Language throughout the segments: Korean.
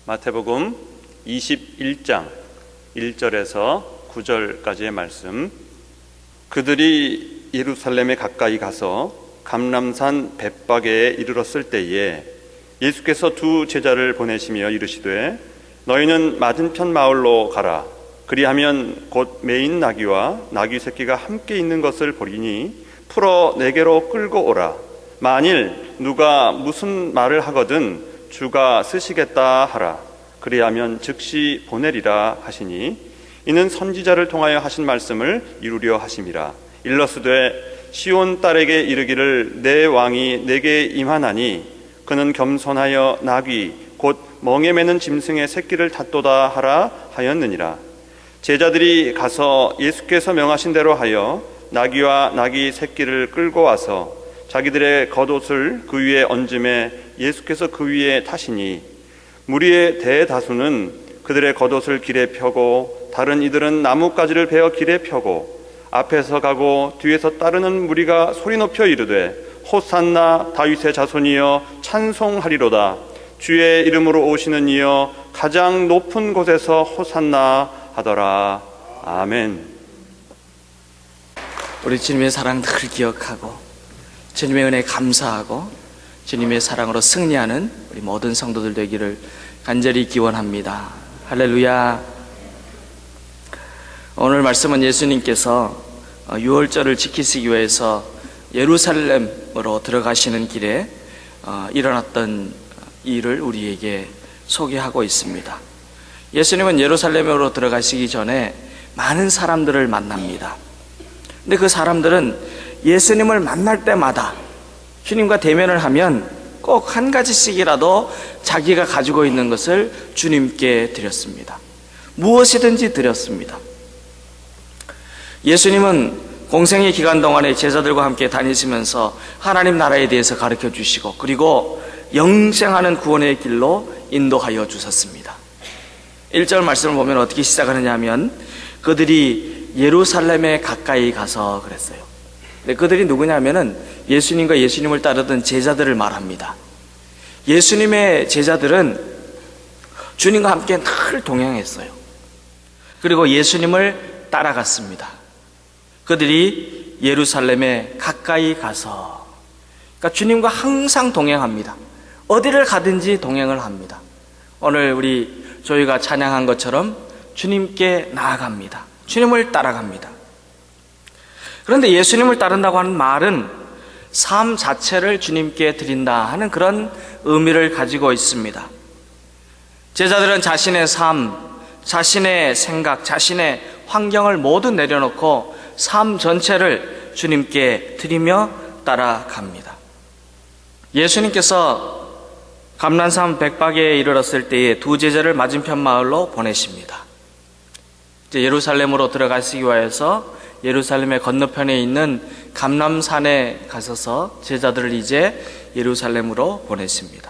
마태복음 21장 1절에서 9절까지의 말씀. 그들이 예루살렘에 가까이 가서 감람산 벳바게에 이르렀을 때에 예수께서 두 제자를 보내시며 이르시되 너희는 맞은편 마을로 가라. 그리하면 곧 매인 나귀와 나귀 새끼가 함께 있는 것을 보리니 풀어 내게로 끌고 오라. 만일 누가 무슨 말을 하거든 주가 쓰시겠다 하라. 그리하면 즉시 보내리라 하시니 이는 선지자를 통하여 하신 말씀을 이루려 하심이라. 일러스되 시온 딸에게 이르기를 내 왕이 내게 임하나니 그는 겸손하여 나귀 곧 멍에 매는 짐승의 새끼를 탔도다 하라 하였느니라. 제자들이 가서 예수께서 명하신 대로 하여 나귀와 나귀 새끼를 끌고 와서 자기들의 겉옷을 그 위에 얹음에 예수께서 그 위에 타시니 무리의 대다수는 그들의 겉옷을 길에 펴고 다른 이들은 나뭇가지를 베어 길에 펴고 앞에서 가고 뒤에서 따르는 무리가 소리 높여 이르되 호산나 다윗의 자손이여 찬송하리로다. 주의 이름으로 오시는 이여 가장 높은 곳에서 호산나 하더라. 아멘. 우리 주님의 사랑 늘 기억하고 주님의 은혜에 감사하고 주님의 사랑으로 승리하는 우리 모든 성도들 되기를 간절히 기원합니다. 할렐루야. 오늘 말씀은 예수님께서 유월절을 지키시기 위해서 예루살렘으로 들어가시는 길에 일어났던 일을 우리에게 소개하고 있습니다. 예수님은 예루살렘으로 들어가시기 전에 많은 사람들을 만납니다. 근데 그 사람들은 예수님을 만날 때마다 주님과 대면을 하면 꼭 한 가지씩이라도 자기가 가지고 있는 것을 주님께 드렸습니다. 무엇이든지 드렸습니다. 예수님은 공생의 기간 동안에 제자들과 함께 다니시면서 하나님 나라에 대해서 가르쳐 주시고 그리고 영생하는 구원의 길로 인도하여 주셨습니다. 1절 말씀을 보면 어떻게 시작하느냐 하면 그들이 예루살렘에 가까이 가서 그랬어요. 근데 그들이 누구냐 하면은 예수님과 예수님을 따르던 제자들을 말합니다. 예수님의 제자들은 주님과 함께 늘 동행했어요. 그리고 예수님을 따라갔습니다. 그들이 예루살렘에 가까이 가서, 그러니까 주님과 항상 동행합니다. 어디를 가든지 동행을 합니다. 오늘 저희가 찬양한 것처럼 주님께 나아갑니다. 주님을 따라갑니다. 그런데 예수님을 따른다고 하는 말은 삶 자체를 주님께 드린다 하는 그런 의미를 가지고 있습니다. 제자들은 자신의 삶, 자신의 생각, 자신의 환경을 모두 내려놓고 삶 전체를 주님께 드리며 따라갑니다. 예수님께서 감람산 벳바게에 이르렀을 때에 두 제자를 맞은편 마을로 보내십니다. 예루살렘으로 들어가시기 위해서 예루살렘의 건너편에 있는 감람산에 가셔서 제자들을 이제 예루살렘으로 보냈습니다.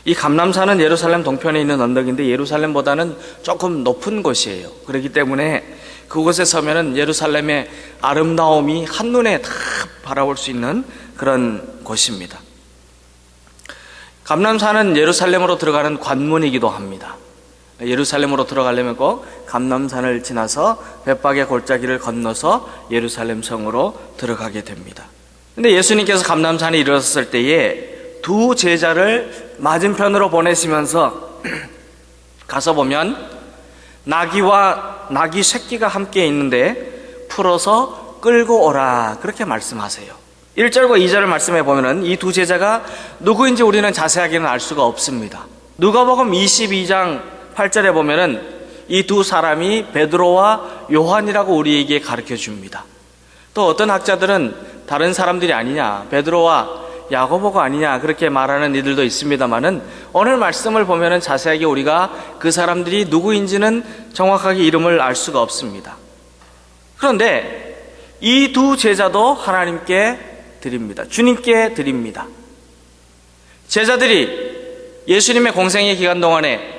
이 감람산은 예루살렘 동편에 있는 언덕인데 예루살렘보다는 조금 높은 곳이에요. 그렇기 때문에 그곳에 서면은 예루살렘의 아름다움이 한눈에 다 바라볼 수 있는 그런 곳입니다. 감람산은 예루살렘으로 들어가는 관문이기도 합니다. 예루살렘으로 들어가려면 꼭 감람산을 지나서 벳바게 골짜기를 건너서 예루살렘 성으로 들어가게 됩니다. 근데 예수님께서 감람산에 이르렀을 때에 두 제자를 맞은편으로 보내시면서 가서 보면 나귀와 나귀 새끼가 함께 있는데 풀어서 끌고 오라 그렇게 말씀하세요. 1절과 2절을 말씀해 보면 이 두 제자가 누구인지 우리는 자세하게는 알 수가 없습니다. 누가복음 22장 8절에 보면은 이 두 사람이 베드로와 요한이라고 우리에게 가르쳐 줍니다. 또 어떤 학자들은 다른 사람들이 아니냐, 베드로와 야고보가 아니냐 그렇게 말하는 이들도 있습니다만은 오늘 말씀을 보면은 자세하게 우리가 그 사람들이 누구인지는 정확하게 이름을 알 수가 없습니다. 그런데 이 두 제자도 하나님께 드립니다. 주님께 드립니다. 제자들이 예수님의 공생의 기간 동안에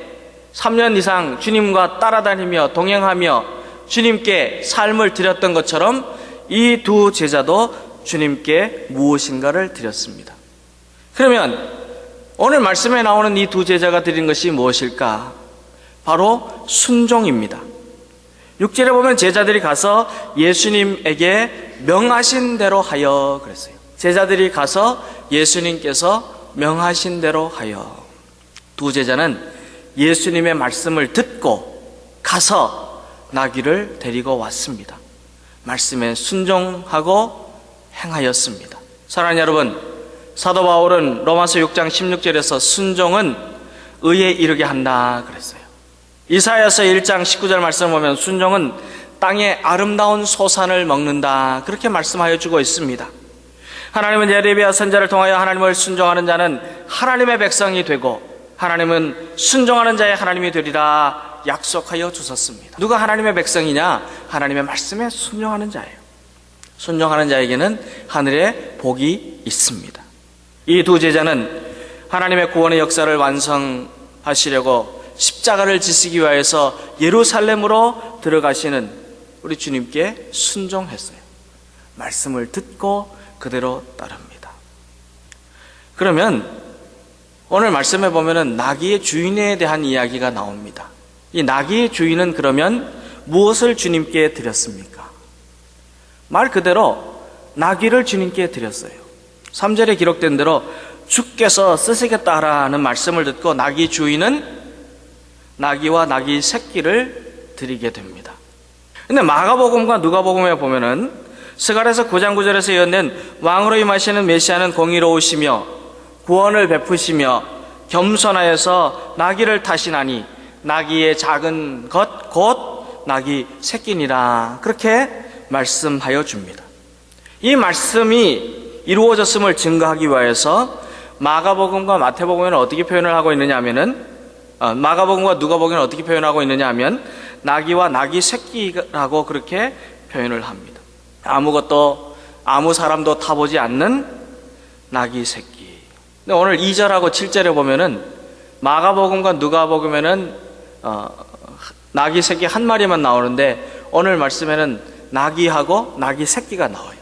3년 이상 주님과 따라다니며 동행하며 주님께 삶을 드렸던 것처럼 이 두 제자도 주님께 무엇인가를 드렸습니다. 그러면 오늘 말씀에 나오는 이 두 제자가 드린 것이 무엇일까? 바로 순종입니다. 6절에 보면 제자들이 가서 예수님에게 명하신 대로 하여 그랬어요. 제자들이 가서 예수님께서 명하신 대로 하여. 두 제자는 예수님의 말씀을 듣고 가서 나귀를 데리고 왔습니다. 말씀에 순종하고 행하였습니다. 사랑하는 여러분, 사도 바울은 로마서 6장 16절에서 순종은 의에 이르게 한다 그랬어요. 이사야서 1장 19절 말씀을 보면 순종은 땅의 아름다운 소산을 먹는다 그렇게 말씀하여 주고 있습니다. 하나님은 예레미야 선지자를 통하여 하나님을 순종하는 자는 하나님의 백성이 되고 하나님은 순종하는 자의 하나님이 되리라 약속하여 주셨습니다. 누가 하나님의 백성이냐? 하나님의 말씀에 순종하는 자예요. 순종하는 자에게는 하늘의 복이 있습니다. 이 두 제자는 하나님의 구원의 역사를 완성하시려고 십자가를 지시기 위하여서 예루살렘으로 들어가시는 우리 주님께 순종했어요. 말씀을 듣고 그대로 따릅니다. 그러면 오늘 말씀에 보면은 나귀의 주인에 대한 이야기가 나옵니다. 이 나귀의 주인은 그러면 무엇을 주님께 드렸습니까? 말 그대로 나귀를 주님께 드렸어요. 3절에 기록된 대로 주께서 쓰시겠다 하라는 말씀을 듣고 나귀 주인은 나귀와 나귀 새끼를 드리게 됩니다. 근데 마가복음과 누가복음에 보면은 스가랴서 9장 9절에서 예언된 왕으로 임하시는 메시아는 공의로우시며 구원을 베푸시며 겸손하여서 나귀를 타시나니 나귀의 작은 것 곧 나귀 새끼니라 그렇게 말씀하여 줍니다. 이 말씀이 이루어졌음을 증거하기 위해서 마가복음과 마태복음에는 어떻게 표현을 하고 있느냐 하면은 마가복음과 누가복음은 어떻게 표현하고 있느냐 하면 나귀와 나귀 새끼라고 그렇게 표현을 합니다. 아무 사람도 타보지 않는 나귀 새끼. 근데 오늘 2절하고 7절에 보면은 마가복음과 누가복음에는 나귀 새끼 한 마리만 나오는데 오늘 말씀에는 나귀하고 나귀 새끼가 나와요.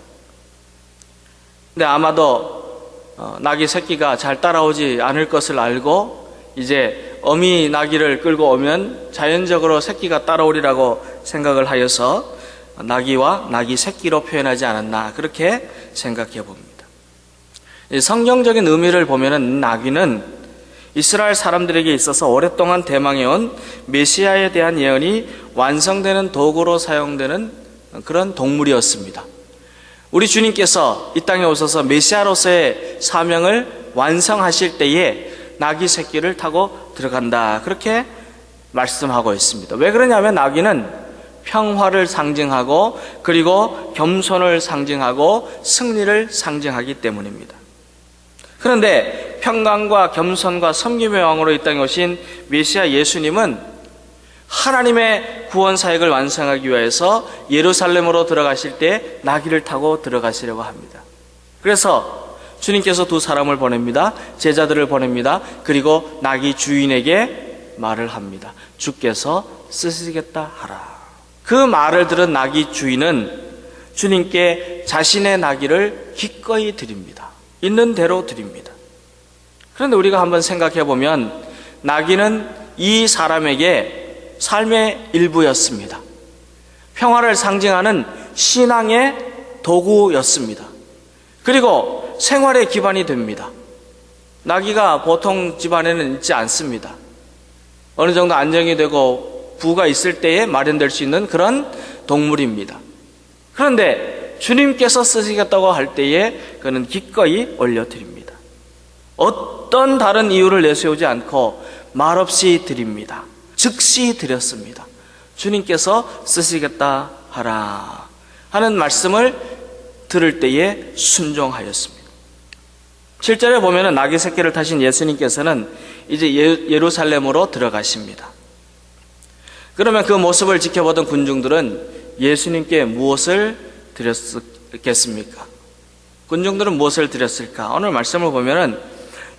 근데 아마도 나귀 새끼가 잘 따라오지 않을 것을 알고 이제 어미 나귀를 끌고 오면 자연적으로 새끼가 따라오리라고 생각을 하여서 나귀와 나귀 새끼로 표현하지 않았나 그렇게 생각해 봅니다. 성경적인 의미를 보면은 나귀는 이스라엘 사람들에게 있어서 오랫동안 대망해온 메시아에 대한 예언이 완성되는 도구로 사용되는 그런 동물이었습니다. 우리 주님께서 이 땅에 오셔서 메시아로서의 사명을 완성하실 때에 나귀 새끼를 타고 들어간다 그렇게 말씀하고 있습니다. 왜 그러냐면 나귀는 평화를 상징하고 그리고 겸손을 상징하고 승리를 상징하기 때문입니다. 그런데 평강과 겸손과 섬김의 왕으로 이 땅에 오신 메시아 예수님은 하나님의 구원 사역을 완성하기 위해서 예루살렘으로 들어가실 때 나귀를 타고 들어가시려고 합니다. 그래서 주님께서 두 사람을 보냅니다. 제자들을 보냅니다. 그리고 나귀 주인에게 말을 합니다. 주께서 쓰시겠다 하라. 그 말을 들은 나귀 주인은 주님께 자신의 나귀를 기꺼이 드립니다. 있는 대로 드립니다. 그런데 우리가 한번 생각해 보면 나귀는 이 사람에게 삶의 일부였습니다. 평화를 상징하는 신앙의 도구였습니다. 그리고 생활의 기반이 됩니다. 나귀가 보통 집안에는 있지 않습니다. 어느 정도 안정이 되고 부가 있을 때에 마련될 수 있는 그런 동물입니다. 그런데 주님께서 쓰시겠다고 할 때에 그는 기꺼이 올려드립니다. 어떤 다른 이유를 내세우지 않고 말없이 드립니다. 즉시 드렸습니다. 주님께서 쓰시겠다 하라 하는 말씀을 들을 때에 순종하였습니다. 7절에 보면은 나귀 새끼를 타신 예수님께서는 이제 예루살렘으로 들어가십니다. 그러면 그 모습을 지켜보던 군중들은 예수님께 무엇을 드렸겠습니까? 군중들은 무엇을 드렸을까? 오늘 말씀을 보면은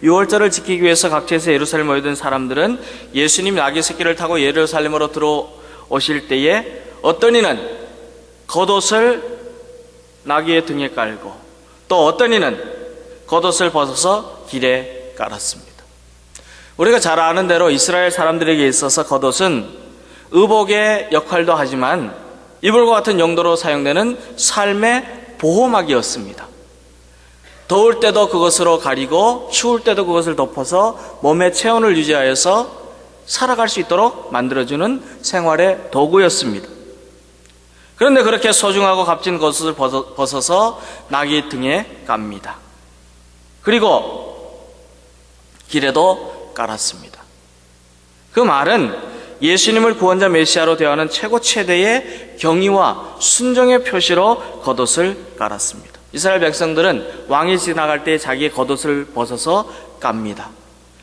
6월절을 지키기 위해서 각지에서 예루살렘 모여든 사람들은 예수님 나귀 새끼를 타고 예루살렘으로 들어오실 때에 어떤 이는 겉옷을 나귀의 등에 깔고 또 어떤 이는 겉옷을 벗어서 길에 깔았습니다. 우리가 잘 아는 대로 이스라엘 사람들에게 있어서 겉옷은 의복의 역할도 하지만 이불과 같은 용도로 사용되는 삶의 보호막이었습니다. 더울 때도 그것으로 가리고 추울 때도 그것을 덮어서 몸의 체온을 유지하여서 살아갈 수 있도록 만들어주는 생활의 도구였습니다. 그런데 그렇게 소중하고 값진 겉옷을 벗어서 나귀 등에 깝니다. 그리고 길에도 깔았습니다. 그 말은 예수님을 구원자 메시아로 대하는 최고 최대의 경의와 순종의 표시로 겉옷을 깔았습니다. 이스라엘 백성들은 왕이 지나갈 때 자기의 겉옷을 벗어서 깝니다.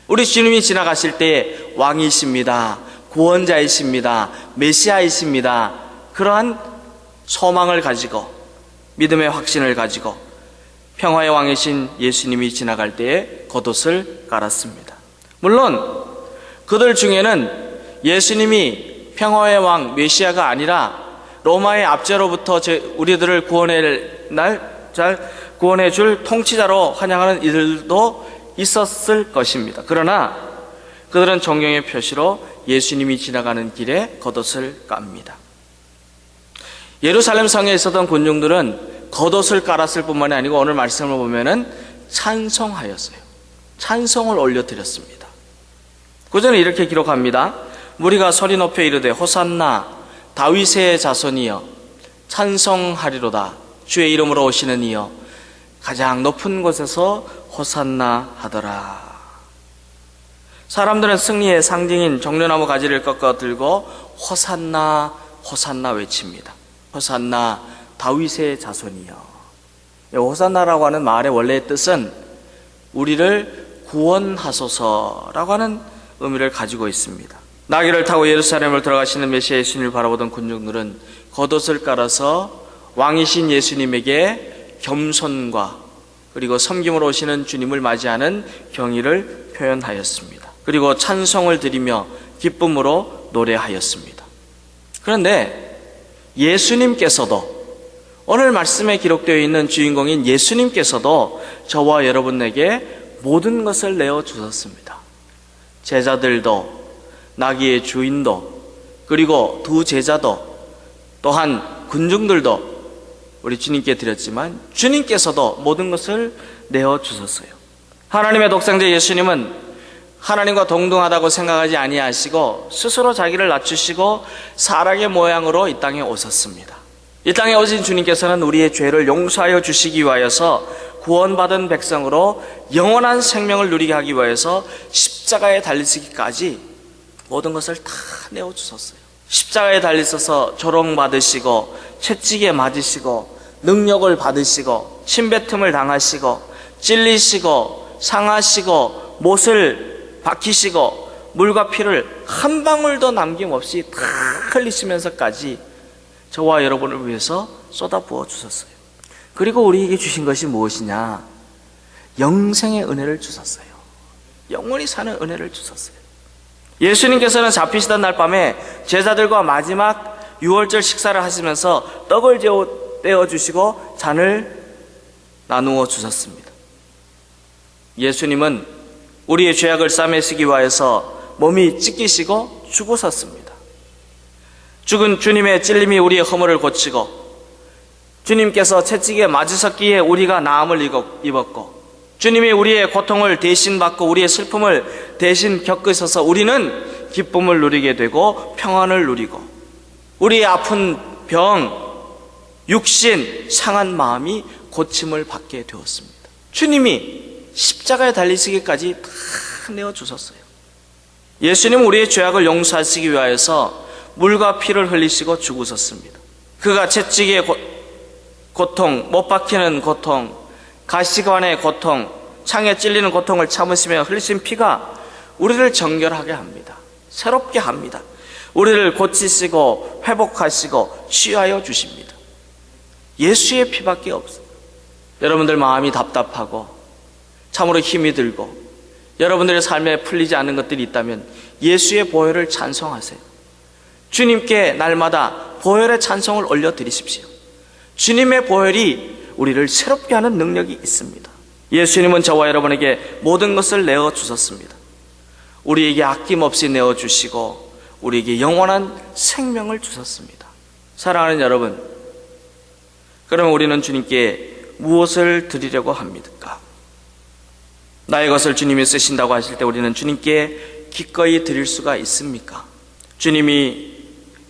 우리 주님이 지나가실 때 왕이십니다, 구원자이십니다, 메시아이십니다, 그러한 소망을 가지고 믿음의 확신을 가지고 평화의 왕이신 예수님이 지나갈 때에 겉옷을 깔았습니다. 물론 그들 중에는 예수님이 평화의 왕 메시아가 아니라 로마의 압제로부터 우리들을 구원해 줄 통치자로 환영하는 이들도 있었을 것입니다. 그러나 그들은 존경의 표시로 예수님이 지나가는 길에 겉옷을 깝니다. 예루살렘 성에 있었던 군중들은 겉옷을 깔았을 뿐만이 아니고 오늘 말씀을 보면은 찬송하였어요. 찬송을 올려드렸습니다. 구절은 이렇게 기록합니다. 무리가 소리 높여 이르되 호산나 다윗의 자손이여 찬송하리로다. 주의 이름으로 오시는 이여 가장 높은 곳에서 호산나 하더라. 사람들은 승리의 상징인 종려나무 가지를 꺾어 들고 호산나 호산나 외칩니다. 호산나 다윗의 자손이여. 호산나라고 하는 말의 원래의 뜻은 우리를 구원하소서라고 하는 의미를 가지고 있습니다. 나귀를 타고 예루살렘을 들어가시는 메시아 예수님을 바라보던 군중들은 겉옷을 깔아서 왕이신 예수님에게 겸손과 그리고 섬김으로 오시는 주님을 맞이하는 경의를 표현하였습니다. 그리고 찬송을 드리며 기쁨으로 노래하였습니다. 그런데 예수님께서도 오늘 말씀에 기록되어 있는 주인공인 예수님께서도 저와 여러분에게 모든 것을 내어주셨습니다. 제자들도 나귀의 주인도 그리고 두 제자도 또한 군중들도 우리 주님께 드렸지만 주님께서도 모든 것을 내어주셨어요. 하나님의 독생자 예수님은 하나님과 동등하다고 생각하지 아니하시고 스스로 자기를 낮추시고 사람의 모양으로 이 땅에 오셨습니다. 이 땅에 오신 주님께서는 우리의 죄를 용서하여 주시기 위하여서 구원받은 백성으로 영원한 생명을 누리게 하기 위해서 십자가에 달리시기까지 모든 것을 다 내어주셨어요. 십자가에 달리셔서 조롱받으시고 채찍에 맞으시고 능력을 받으시고 침뱉음을 당하시고 찔리시고 상하시고 못을 박히시고 물과 피를 한 방울도 남김없이 다 흘리시면서까지 저와 여러분을 위해서 쏟아부어 주셨어요. 그리고 우리에게 주신 것이 무엇이냐? 영생의 은혜를 주셨어요. 영원히 사는 은혜를 주셨어요. 예수님께서는 잡히시던 날 밤에 제자들과 마지막 유월절 식사를 하시면서 떡을 떼어주시고 잔을 나누어 주셨습니다. 예수님은 우리의 죄악을 싸매시기 위하여서 몸이 찢기시고 죽으셨습니다. 죽은 주님의 찔림이 우리의 허물을 고치고 주님께서 채찍에 맞으셨기에 우리가 나음을 입었고 주님이 우리의 고통을 대신 받고 우리의 슬픔을 대신 겪으셔서 우리는 기쁨을 누리게 되고 평안을 누리고 우리의 아픈 병, 육신, 상한 마음이 고침을 받게 되었습니다. 주님이 십자가에 달리시기까지 다 내어주셨어요. 예수님은 우리의 죄악을 용서하시기 위하여서 물과 피를 흘리시고 죽으셨습니다. 그가 채찍의 고통, 못 박히는 고통, 가시관의 고통, 창에 찔리는 고통을 참으시며 흘리신 피가 우리를 정결하게 합니다. 새롭게 합니다. 우리를 고치시고 회복하시고 치유하여 주십니다. 예수의 피밖에 없어요. 여러분들 마음이 답답하고 참으로 힘이 들고 여러분들의 삶에 풀리지 않는 것들이 있다면 예수의 보혈을 찬송하세요. 주님께 날마다 보혈의 찬송을 올려드리십시오. 주님의 보혈이 우리를 새롭게 하는 능력이 있습니다. 예수님은 저와 여러분에게 모든 것을 내어주셨습니다. 우리에게 아낌없이 내어주시고 우리에게 영원한 생명을 주셨습니다. 사랑하는 여러분, 그러면 우리는 주님께 무엇을 드리려고 합니까? 나의 것을 주님이 쓰신다고 하실 때 우리는 주님께 기꺼이 드릴 수가 있습니까? 주님이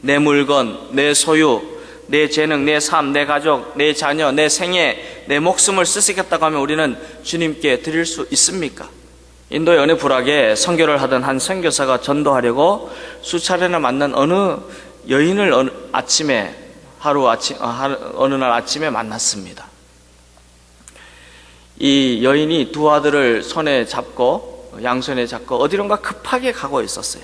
내 물건, 내 소유, 내 재능, 내 삶, 내 가족, 내 자녀, 내 생애, 내 목숨을 쓰시겠다고 하면 우리는 주님께 드릴 수 있습니까? 인도의 어느 부락에 선교를 하던 한 선교사가 전도하려고 수차례나 만난 어느 여인을 어느 날 아침에 만났습니다. 이 여인이 두 아들을 손에 잡고 양손에 잡고 어디론가 급하게 가고 있었어요.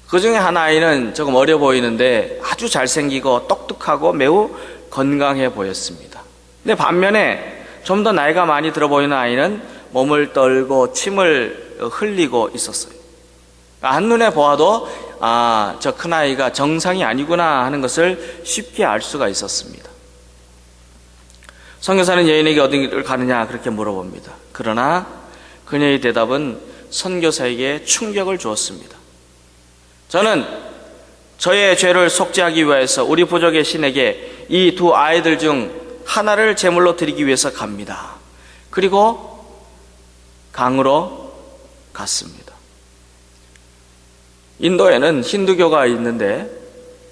그 중에 한 아이는 조금 어려 보이는데 아주 잘생기고 똑똑하고 매우 건강해 보였습니다. 근데 반면에 좀 더 나이가 많이 들어 보이는 아이는 몸을 떨고 침을 흘리고 있었어요. 한눈에 보아도 저 큰아이가 정상이 아니구나 하는 것을 쉽게 알 수가 있었습니다. 선교사는 여인에게 어디를 가느냐 그렇게 물어봅니다. 그러나 그녀의 대답은 선교사에게 충격을 주었습니다. 저는 저의 죄를 속죄하기 위해서 우리 부족의 신에게 이 두 아이들 중 하나를 제물로 드리기 위해서 갑니다. 그리고 강으로 갔습니다. 인도에는 힌두교가 있는데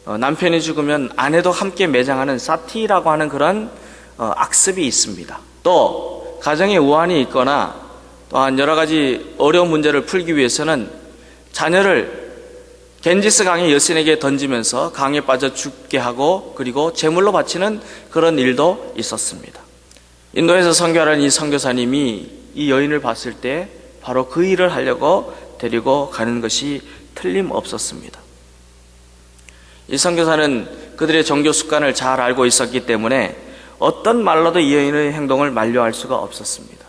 남편이 죽으면 아내도 함께 매장하는 사티라고 하는 그런 악습이 있습니다. 또 가정에 우환이 있거나 또한 여러 가지 어려운 문제를 풀기 위해서는 자녀를 겐지스 강의 여신에게 던지면서 강에 빠져 죽게 하고 그리고 제물로 바치는 그런 일도 있었습니다. 인도에서 선교하는 이 선교사님이 이 여인을 봤을 때 바로 그 일을 하려고 데리고 가는 것이 틀림없었습니다. 이 선교사는 그들의 종교 습관을 잘 알고 있었기 때문에 어떤 말로도 이 여인의 행동을 만류할 수가 없었습니다.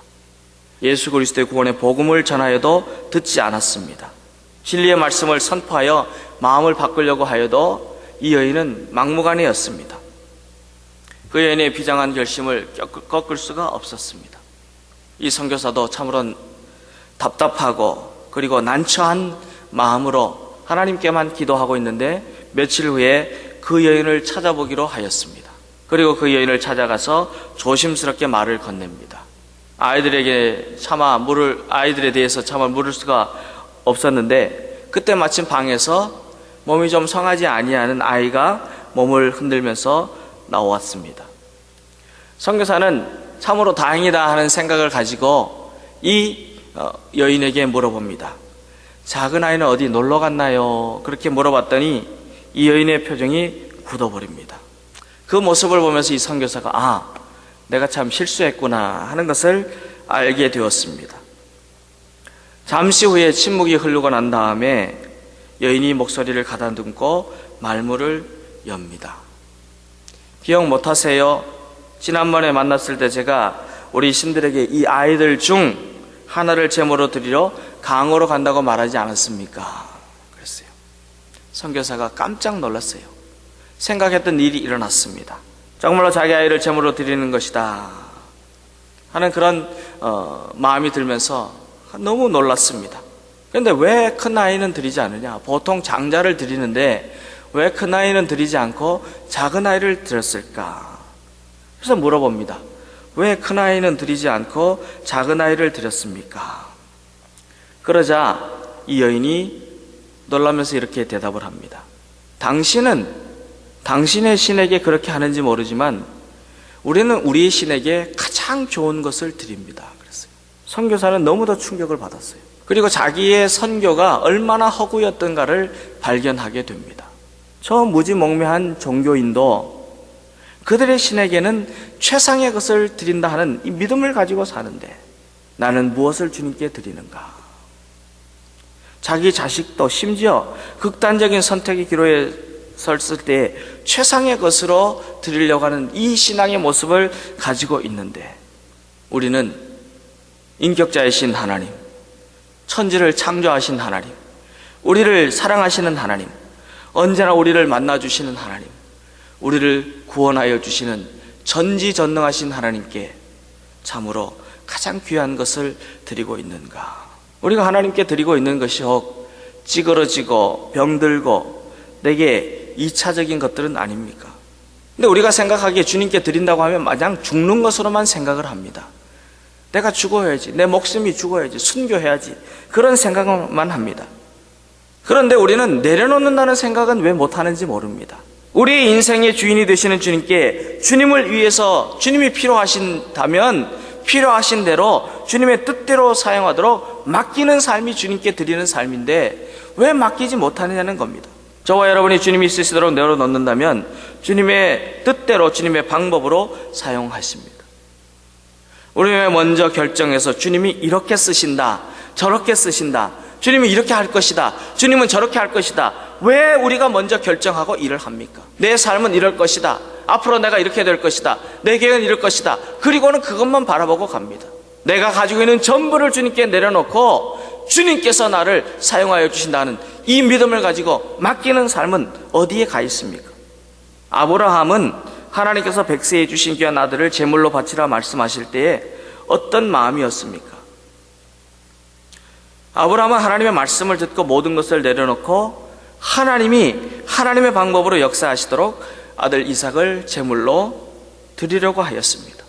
예수 그리스도의 구원의 복음을 전하여도 듣지 않았습니다. 진리의 말씀을 선포하여 마음을 바꾸려고 하여도 이 여인은 막무가내였습니다. 그 여인의 비장한 결심을 꺾을 수가 없었습니다. 이 선교사도 참으로 답답하고 그리고 난처한 마음으로 하나님께만 기도하고 있는데 며칠 후에 그 여인을 찾아보기로 하였습니다. 그리고 그 여인을 찾아가서 조심스럽게 말을 건넵니다. 아이들에 대해서 차마 물을 수가 없었는데 그때 마침 방에서 몸이 좀 성하지 아니하는 아이가 몸을 흔들면서 나왔습니다. 선교사는 참으로 다행이다 하는 생각을 가지고 이 여인에게 물어봅니다. 작은 아이는 어디 놀러 갔나요? 그렇게 물어봤더니 이 여인의 표정이 굳어버립니다. 그 모습을 보면서 이 선교사가 내가 참 실수했구나 하는 것을 알게 되었습니다. 잠시 후에 침묵이 흐르고 난 다음에 여인이 목소리를 가다듬고 말문을 엽니다. 기억 못하세요? 지난번에 만났을 때 제가 우리 신들에게 이 아이들 중 하나를 제물로 드리러 강으로 간다고 말하지 않았습니까? 그랬어요. 선교사가 깜짝 놀랐어요. 생각했던 일이 일어났습니다. 정말로 자기 아이를 제물로 드리는 것이다 하는 그런 마음이 들면서 너무 놀랐습니다. 그런데 왜 큰 아이는 드리지 않느냐? 보통 장자를 드리는데 왜 큰 아이는 드리지 않고 작은 아이를 드렸을까? 그래서 물어봅니다. 왜 큰 아이는 드리지 않고 작은 아이를 드렸습니까? 그러자 이 여인이 놀라면서 이렇게 대답을 합니다. 당신은 당신의 신에게 그렇게 하는지 모르지만 우리는 우리의 신에게 가장 좋은 것을 드립니다. 그랬어요. 선교사는 너무도 충격을 받았어요. 그리고 자기의 선교가 얼마나 허구였던가를 발견하게 됩니다. 저 무지몽매한 종교인도 그들의 신에게는 최상의 것을 드린다 하는 이 믿음을 가지고 사는데 나는 무엇을 주님께 드리는가? 자기 자식도 심지어 극단적인 선택의 기로에 섰을 때 최상의 것으로 드리려고 하는 이 신앙의 모습을 가지고 있는데 우리는 인격자이신 하나님, 천지를 창조하신 하나님, 우리를 사랑하시는 하나님, 언제나 우리를 만나주시는 하나님, 우리를 구원하여 주시는 전지전능하신 하나님께 참으로 가장 귀한 것을 드리고 있는가? 우리가 하나님께 드리고 있는 것이 혹 찌그러지고 병들고 내게 2차적인 것들은 아닙니까? 근데 우리가 생각하기에 주님께 드린다고 하면 마냥 죽는 것으로만 생각을 합니다. 내가 죽어야지, 내 목숨이 죽어야지, 순교해야지, 그런 생각만 합니다. 그런데 우리는 내려놓는다는 생각은 왜 못하는지 모릅니다. 우리의 인생의 주인이 되시는 주님께 주님을 위해서 주님이 필요하신다면 필요하신 대로 주님의 뜻대로 사용하도록 맡기는 삶이 주님께 드리는 삶인데 왜 맡기지 못하느냐는 겁니다. 저와 여러분이 주님이 쓰시도록 내려놓는다면 주님의 뜻대로 주님의 방법으로 사용하십니다. 우리는 먼저 결정해서 주님이 이렇게 쓰신다, 저렇게 쓰신다, 주님이 이렇게 할 것이다, 주님은 저렇게 할 것이다, 왜 우리가 먼저 결정하고 일을 합니까? 내 삶은 이럴 것이다, 앞으로 내가 이렇게 될 것이다, 내 계획은 이럴 것이다, 그리고는 그것만 바라보고 갑니다. 내가 가지고 있는 전부를 주님께 내려놓고 주님께서 나를 사용하여 주신다는 이 믿음을 가지고 맡기는 삶은 어디에 가 있습니까? 아브라함은 하나님께서 백세해 주신 귀한 아들을 제물로 바치라 말씀하실 때에 어떤 마음이었습니까? 아브라함은 하나님의 말씀을 듣고 모든 것을 내려놓고 하나님이 하나님의 방법으로 역사하시도록 아들 이삭을 제물로 드리려고 하였습니다.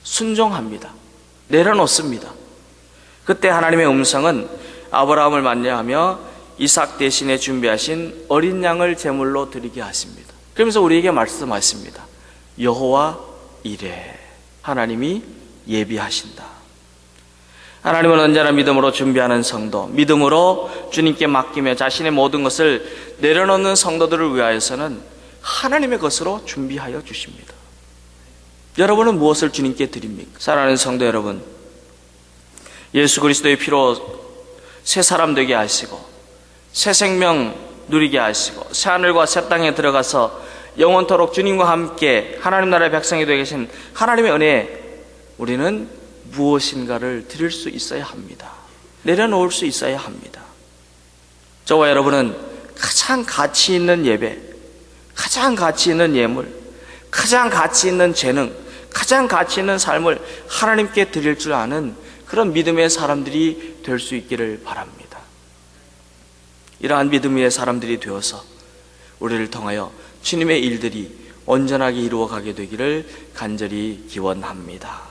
순종합니다. 내려놓습니다. 그때 하나님의 음성은 아브라함을 만나하며 이삭 대신에 준비하신 어린 양을 제물로 드리게 하십니다. 그러면서 우리에게 말씀하십니다. 여호와 이레, 하나님이 예비하신다. 하나님은 언제나 믿음으로 준비하는 성도, 믿음으로 주님께 맡기며 자신의 모든 것을 내려놓는 성도들을 위하여서는 하나님의 것으로 준비하여 주십니다. 여러분은 무엇을 주님께 드립니까? 사랑하는 성도 여러분, 예수 그리스도의 피로 새 사람 되게 하시고 새 생명 누리게 하시고 새 하늘과 새 땅에 들어가서 영원토록 주님과 함께 하나님 나라의 백성이 되게 계신 하나님의 은혜에 우리는 무엇인가를 드릴 수 있어야 합니다. 내려놓을 수 있어야 합니다. 저와 여러분은 가장 가치 있는 예배, 가장 가치 있는 예물, 가장 가치 있는 재능, 가장 가치 있는 삶을 하나님께 드릴 줄 아는 그런 믿음의 사람들이 될 수 있기를 바랍니다. 이러한 믿음의 사람들이 되어서 우리를 통하여 주님의 일들이 온전하게 이루어가게 되기를 간절히 기원합니다.